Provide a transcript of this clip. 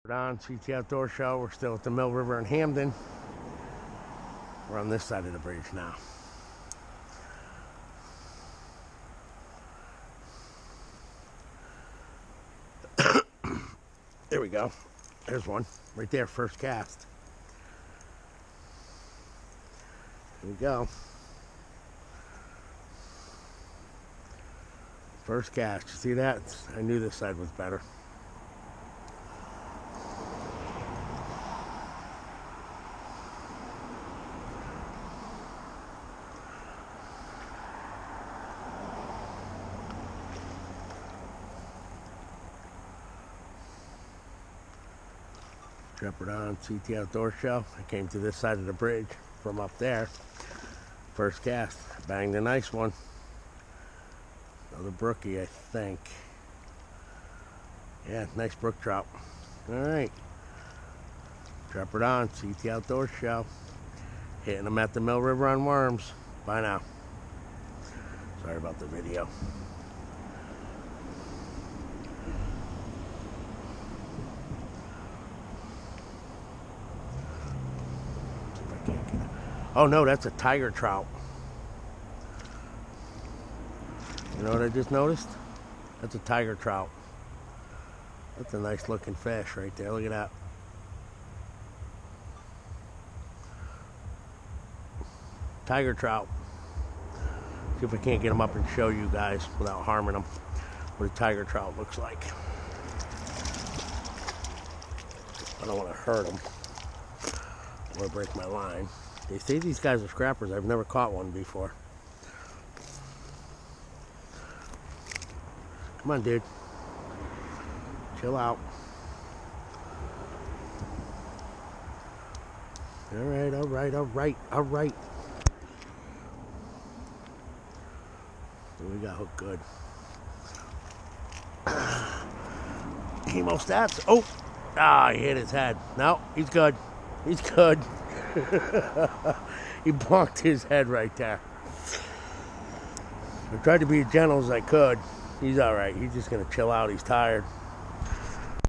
On CT Outdoor Show. We're still at the Mill River in Hamden. We're on this side of the bridge now. There we go. There's one right there, first cast. Here we go. First cast. You see that? I knew this side was better. On CT Outdoor Show. I came to this side of the bridge from up there. First cast. Banged a nice one. Another brookie, I think. Yeah, nice brook trout. Alright. On CT Outdoor Show. Hitting them at the Mill River on worms. Bye now. Sorry about the video. Oh no, that's a tiger trout. You know what I just noticed? That's a tiger trout. That's a nice looking fish right there. Look at that. Tiger trout. See if I can't get them up and show you guys without harming them what a tiger trout looks like. I don't want to hurt them or break my line. They say these guys are scrappers. I've never caught one before. Come on, dude. Chill out. Alright, alright, alright, alright. We got hooked good. Chemo stats. Oh! Ah, he hit his head. No, he's good. He's good. He bonked his head right there. I tried to be as gentle as I could. He's alright. He's just going to chill out. He's tired.